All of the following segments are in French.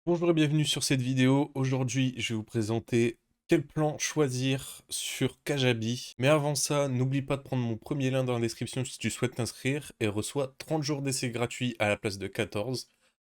Bonjour et bienvenue sur cette vidéo. Aujourd'hui, je vais vous présenter quel plan choisir sur Kajabi. Mais avant ça, n'oublie pas de prendre mon premier lien dans la description si tu souhaites t'inscrire et reçois 30 jours d'essai gratuit à la place de 14.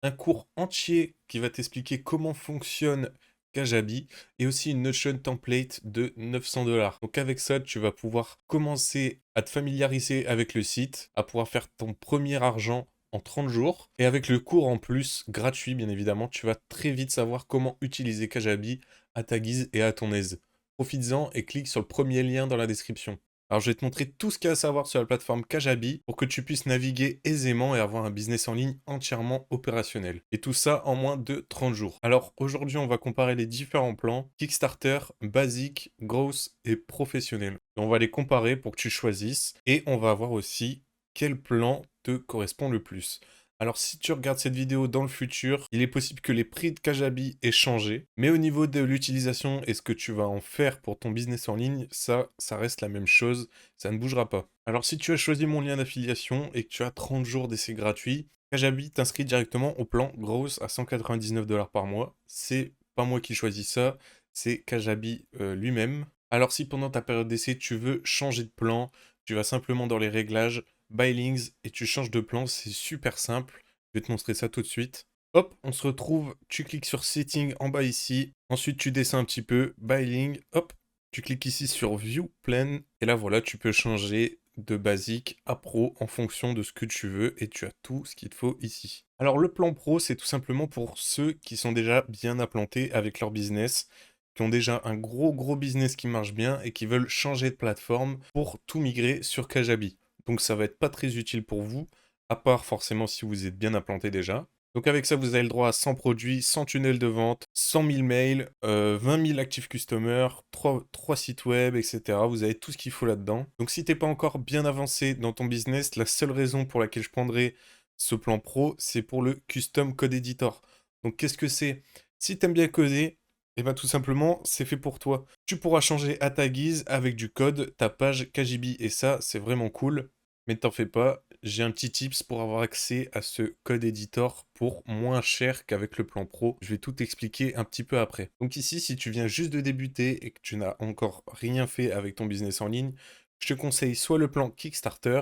Un cours entier qui va t'expliquer comment fonctionne Kajabi et aussi une Notion template de 900 $. Donc avec ça, tu vas pouvoir commencer à te familiariser avec le site, à pouvoir faire ton premier argent en 30 jours. Et avec le cours en plus, gratuit bien évidemment, tu vas très vite savoir comment utiliser Kajabi à ta guise et à ton aise. Profites-en et clique sur le premier lien dans la description. Alors je vais te montrer tout ce qu'il y a à savoir sur la plateforme Kajabi pour que tu puisses naviguer aisément et avoir un business en ligne entièrement opérationnel. Et tout ça en moins de 30 jours. Alors aujourd'hui on va comparer les différents plans Kickstarter, basique, grosse et professionnel. On va les comparer pour que tu choisisses et on va voir aussi quel plan te correspond le plus. Alors si tu regardes cette vidéo dans le futur, il est possible que les prix de Kajabi aient changé, mais au niveau de l'utilisation et ce que tu vas en faire pour ton business en ligne, ça reste la même chose, ça ne bougera pas. Alors si tu as choisi mon lien d'affiliation et que tu as 30 jours d'essai gratuit, Kajabi t'inscrit directement au plan Gross à 199 $ par mois. C'est pas moi qui choisis ça, c'est Kajabi lui-même. Alors si pendant ta période d'essai tu veux changer de plan, tu vas simplement dans les réglages, Bylings et tu changes de plan, c'est super simple. Je vais te montrer ça tout de suite. Hop, on se retrouve, tu cliques sur Setting en bas ici. Ensuite, tu descends un petit peu, Byling, hop, tu cliques ici sur View Plan. Et là, voilà, tu peux changer de basique à pro en fonction de ce que tu veux et tu as tout ce qu'il te faut ici. Alors, le plan pro, c'est tout simplement pour ceux qui sont déjà bien implantés avec leur business, qui ont déjà un gros business qui marche bien et qui veulent changer de plateforme pour tout migrer sur Kajabi. Donc ça va être pas très utile pour vous, à part forcément si vous êtes bien implanté déjà. Donc avec ça, vous avez le droit à 100 produits, 100 tunnels de vente, 100 000 mails, 20 000 actifs customers, 3 sites web, etc. Vous avez tout ce qu'il faut là-dedans. Donc si t'es pas encore bien avancé dans ton business, la seule raison pour laquelle je prendrais ce plan pro, c'est pour le Custom Code Editor. Donc qu'est-ce que c'est? Si t'aimes bien coder, et bien tout simplement, c'est fait pour toi. Tu pourras changer à ta guise avec du code ta page KGB et ça, c'est vraiment cool. Mais t'en fais pas, j'ai un petit tips pour avoir accès à ce code editor pour moins cher qu'avec le plan pro. Je vais tout expliquer un petit peu après. Donc ici, si tu viens juste de débuter et que tu n'as encore rien fait avec ton business en ligne, je te conseille soit le plan Kickstarter,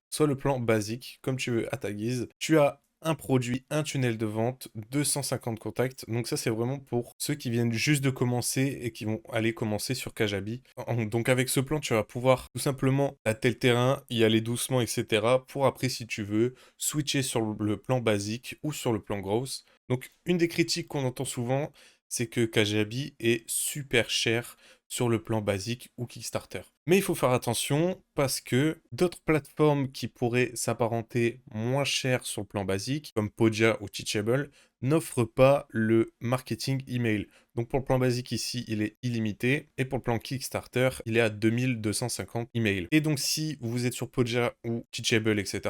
soit le plan basique, comme tu veux à ta guise. Tu as un produit, un tunnel de vente, 250 contacts. Donc ça, c'est vraiment pour ceux qui viennent juste de commencer et qui vont aller commencer sur Kajabi. Donc avec ce plan, tu vas pouvoir tout simplement tâter le terrain, y aller doucement, etc. pour après, si tu veux, switcher sur le plan basique ou sur le plan gross. Donc une des critiques qu'on entend souvent, c'est que Kajabi est super cher sur le plan basique ou Kickstarter. Mais il faut faire attention parce que d'autres plateformes qui pourraient s'apparenter moins cher sur le plan basique, comme Podia ou Teachable, n'offrent pas le marketing email. Donc pour le plan basique ici, il est illimité et pour le plan Kickstarter, il est à 2250 emails. Et donc si vous êtes sur Podia ou Teachable, etc.,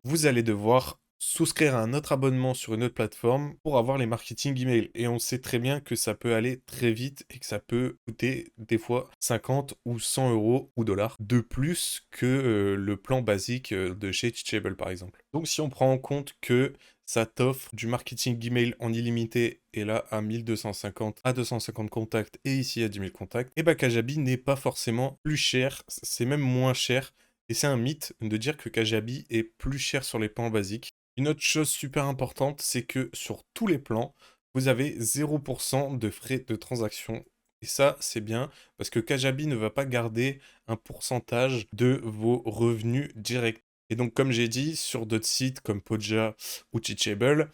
vous allez devoir souscrire à un autre abonnement sur une autre plateforme pour avoir les marketing email. Et on sait très bien que ça peut aller très vite et que ça peut coûter des fois 50 ou 100 euros ou dollars de plus que le plan basique de chez Teachable par exemple. Donc si on prend en compte que ça t'offre du marketing email en illimité et là à 1250 à 250 contacts et ici à 10 000 contacts, et bah Kajabi n'est pas forcément plus cher, c'est même moins cher. Et c'est un mythe de dire que Kajabi est plus cher sur les plans basiques. Une autre chose super importante, c'est que sur tous les plans, vous avez 0% de frais de transaction. Et ça, c'est bien parce que Kajabi ne va pas garder un pourcentage de vos revenus directs. Et donc, comme j'ai dit, sur d'autres sites comme Podia ou Teachable,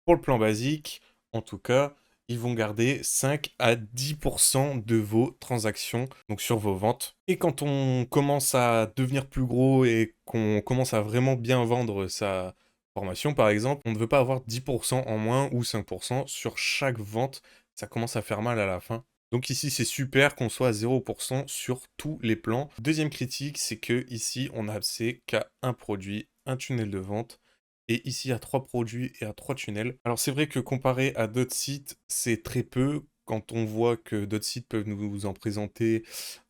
pour le plan basique, en tout cas, ils vont garder 5 à 10% de vos transactions, donc sur vos ventes. Et quand on commence à devenir plus gros et qu'on commence à vraiment bien vendre sa formation, par exemple, on ne veut pas avoir 10% en moins ou 5% sur chaque vente. Ça commence à faire mal à la fin. Donc ici, c'est super qu'on soit à 0% sur tous les plans. Deuxième critique, c'est que ici, on n'a accès qu'à un produit, un tunnel de vente et ici à 3 produits et à 3 tunnels. Alors c'est vrai que comparé à d'autres sites, c'est très peu quand on voit que d'autres sites peuvent nous en présenter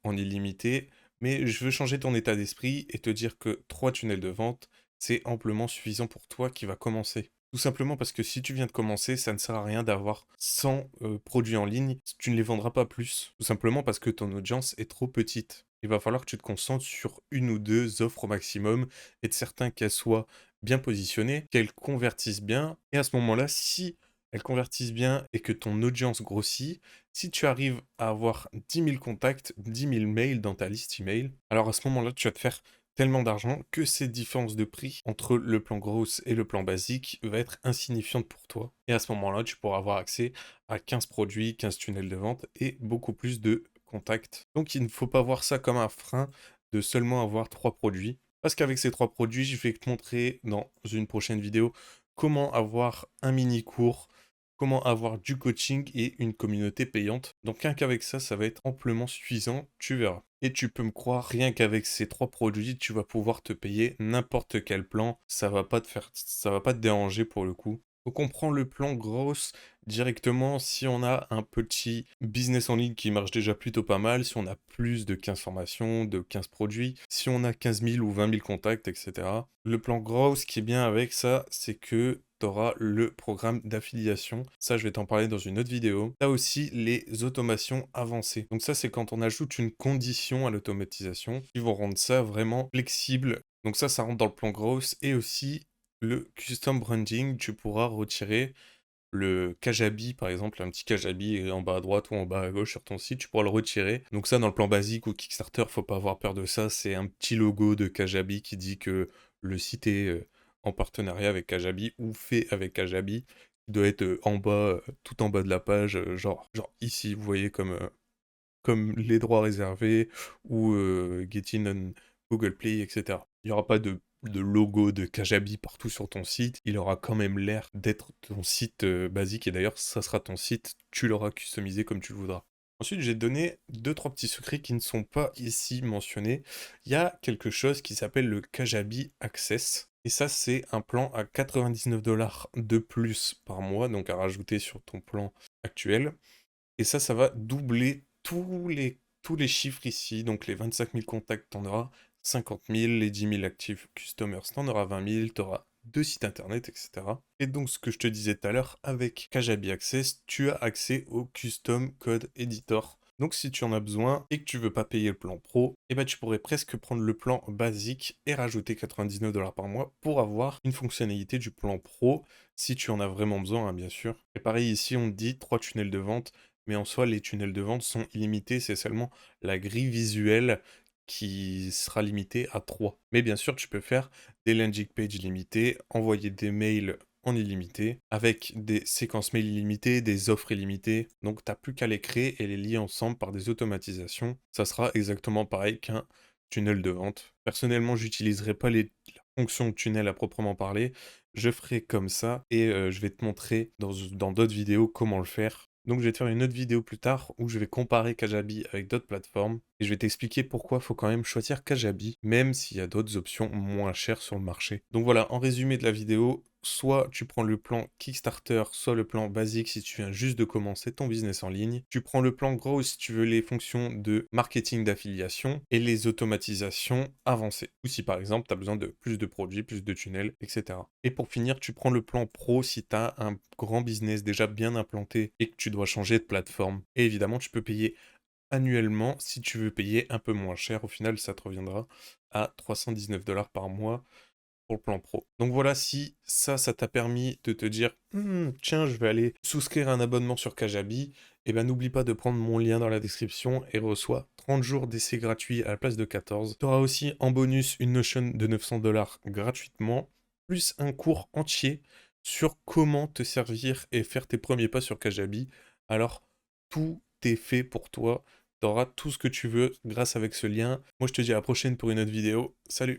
en illimité, mais je veux changer ton état d'esprit et te dire que 3 tunnels de vente, c'est amplement suffisant pour toi qui va commencer. Tout simplement parce que si tu viens de commencer, ça ne sert à rien d'avoir 100 produits en ligne, tu ne les vendras pas plus. Tout simplement parce que ton audience est trop petite. Il va falloir que tu te concentres sur une ou deux offres au maximum, être certain qu'elles soient bien positionnées, qu'elles convertissent bien. Et à ce moment-là, si elles convertissent bien et que ton audience grossit, si tu arrives à avoir 10 000 contacts, 10 000 mails dans ta liste email, alors à ce moment-là, tu vas te faire tellement d'argent que ces différences de prix entre le plan grosse et le plan basique va être insignifiante pour toi. Et à ce moment-là, tu pourras avoir accès à 15 produits, 15 tunnels de vente et beaucoup plus de contacts. Donc il ne faut pas voir ça comme un frein de seulement avoir 3 produits. Parce qu'avec ces 3 produits, je vais te montrer dans une prochaine vidéo comment avoir un mini cours, comment avoir du coaching et une communauté payante. Donc rien qu'avec ça, ça va être amplement suffisant, tu verras. Et tu peux me croire, rien qu'avec ces 3 produits, tu vas pouvoir te payer n'importe quel plan. Ça va pas te déranger pour le coup. Donc on prend le plan grosse directement si on a un petit business en ligne qui marche déjà plutôt pas mal, si on a plus de 15 formations, de 15 produits, si on a 15 000 ou 20 000 contacts, etc. Le plan grosse, ce qui est bien avec ça, c'est que tu auras le programme d'affiliation. Ça, je vais t'en parler dans une autre vidéo. Tu as aussi les automations avancées. Donc ça, c'est quand on ajoute une condition à l'automatisation qui vont rendre ça vraiment flexible. Donc ça rentre dans le plan grosse et aussi le custom branding, tu pourras retirer le Kajabi, par exemple, un petit Kajabi en bas à droite ou en bas à gauche sur ton site, tu pourras le retirer. Donc ça, dans le plan basique ou Kickstarter, faut pas avoir peur de ça. C'est un petit logo de Kajabi qui dit que le site est en partenariat avec Kajabi ou fait avec Kajabi. Il doit être en bas, tout en bas de la page, genre ici, vous voyez, comme les droits réservés ou Getting on Google Play, etc. Il n'y aura pas de logo de Kajabi partout sur ton site. Il aura quand même l'air d'être ton site basique. Et d'ailleurs, ça sera ton site. Tu l'auras customisé comme tu le voudras. Ensuite, j'ai donné deux, trois petits secrets qui ne sont pas ici mentionnés. Il y a quelque chose qui s'appelle le Kajabi Access. Et ça, c'est un plan à 99 $ de plus par mois, donc à rajouter sur ton plan actuel. Et ça va doubler tous les chiffres ici. Donc les 25 000 contacts, t'en auras 50 000, les 10 000 actifs customers, t'en auras 20 000, t'auras deux sites internet, etc. Et donc ce que je te disais tout à l'heure, avec Kajabi Access, tu as accès au Custom Code Editor. Donc si tu en as besoin et que tu veux pas payer le plan pro, eh ben, tu pourrais presque prendre le plan basique et rajouter 99 $ par mois pour avoir une fonctionnalité du plan pro si tu en as vraiment besoin, hein, bien sûr. Et pareil ici, on te dit 3 tunnels de vente, mais en soi, les tunnels de vente sont illimités, c'est seulement la grille visuelle qui sera limitée à 3. Mais bien sûr, tu peux faire des landing pages limitées, envoyer des mails en illimité, avec des séquences mail illimitées, des offres illimitées. Donc, tu n'as plus qu'à les créer et les lier ensemble par des automatisations. Ça sera exactement pareil qu'un tunnel de vente. Personnellement, j'utiliserai pas la fonction tunnel à proprement parler. Je ferai comme ça et je vais te montrer dans d'autres vidéos comment le faire. Donc je vais te faire une autre vidéo plus tard où je vais comparer Kajabi avec d'autres plateformes et je vais t'expliquer pourquoi il faut quand même choisir Kajabi, même s'il y a d'autres options moins chères sur le marché. Donc voilà, en résumé de la vidéo, soit tu prends le plan Kickstarter, soit le plan basique si tu viens juste de commencer ton business en ligne. Tu prends le plan gros si tu veux les fonctions de marketing d'affiliation et les automatisations avancées. Ou si par exemple tu as besoin de plus de produits, plus de tunnels, etc. Et pour finir, tu prends le plan pro si tu as un grand business déjà bien implanté et que tu dois changer de plateforme. Et évidemment, tu peux payer annuellement si tu veux payer un peu moins cher. Au final, ça te reviendra à 319 $ par mois pour le plan pro. Donc voilà, si ça t'a permis de te dire tiens, je vais aller souscrire un abonnement sur Kajabi, et ben n'oublie pas de prendre mon lien dans la description et reçois 30 jours d'essai gratuit à la place de 14. Tu auras aussi en bonus une Notion de 900 $ gratuitement, plus un cours entier sur comment te servir et faire tes premiers pas sur Kajabi. Alors, tout est fait pour toi. Tu auras tout ce que tu veux grâce avec ce lien. Moi, je te dis à la prochaine pour une autre vidéo. Salut!